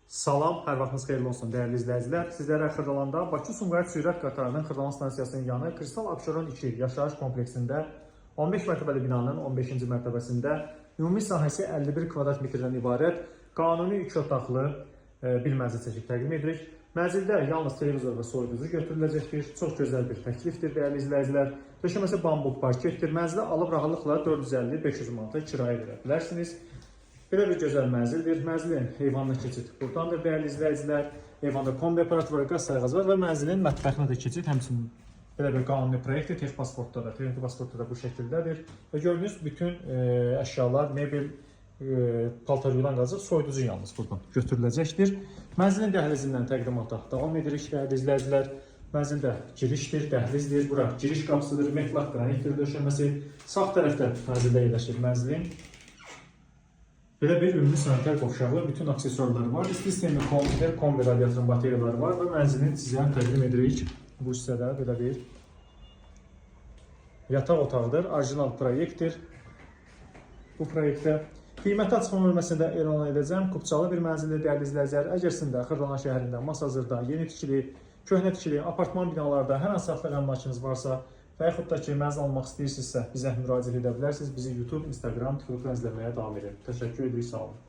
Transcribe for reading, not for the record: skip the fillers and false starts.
Salam, hər vaxtınız xeyirli olsun dəyərli izləyicilər. Sizlərə Xırdalanda Bakı-Sumqayıt sürət qatarının Xırdalan stansiyasının yanı Kristal Abşeron 2 yaşayış kompleksində 15 mərtəbəli binanın 15-ci mərtəbəsində ümumi sahəsi 51 kvadrat metrdən ibarət qanuni 2 otaqlı bir mənzil çəkib təqdim edirik. Mənzildə yalnız televizor və soyuducu götürüləcəkdir. Çox gözəl bir təklifdir dəyərli izləyicilər. Döşəməsi bambuk parketdir. Mənzilə alıb rahatlıqla 450-500 manata kirayə verə bilərsiniz. Belə bir gözəl mənzildir. Mənzilin heyvanına keçid buradandır dəyərli izləyicilər. Heyvanda kombi aparatı var, qaz sayğacı var və mənzilin mətbəxinə də keçid həmçinin belə bir qanuni proyektdir. Texpasportda da, texniki pasportda da bu şəkildədir. Və gördüyünüz bütün əşyalar, mebel, paltar yulan qazı soyuducu yalnız buradan götürüləcəkdir. Mənzilin dəhlizindən təqdimata davam edirik dəyərli izləyicilər. Mənzildə girişdir, dəhlizdir. Bura giriş qapısıdır, metlaq qranitdir döşəməsi. Sağ tərəfdə mənzildə yerləşir mənzilin. Belə bir ümumi sanitar qovşağı, bütün aksesuarları var. İsti sistemi kombidir, kombi radiatorun bateriyaları var və mənzilin sizə təqdim edirik. Bu hissədə belə bir yataq otağıdır, orijinal proyektdir. Bu proyektdə qiyməti açıqlama bölməsində elan edəcəm. Kupçalı bir mənzildir dəyərli izləyicilər. Əgər sizin də Xırdalan şəhərində, Masazırda, yeni tikili, köhnə tikili, apartman binalarda hər hansı avto əmlakınız varsa və yaxud da ki, mənzil almaq istəyirsinizsə bizə müraciət edə bilərsiniz. Bizi YouTube, Instagram, TikTok'dan izləməyə davam edin. Təşəkkür edirik, sağ olun.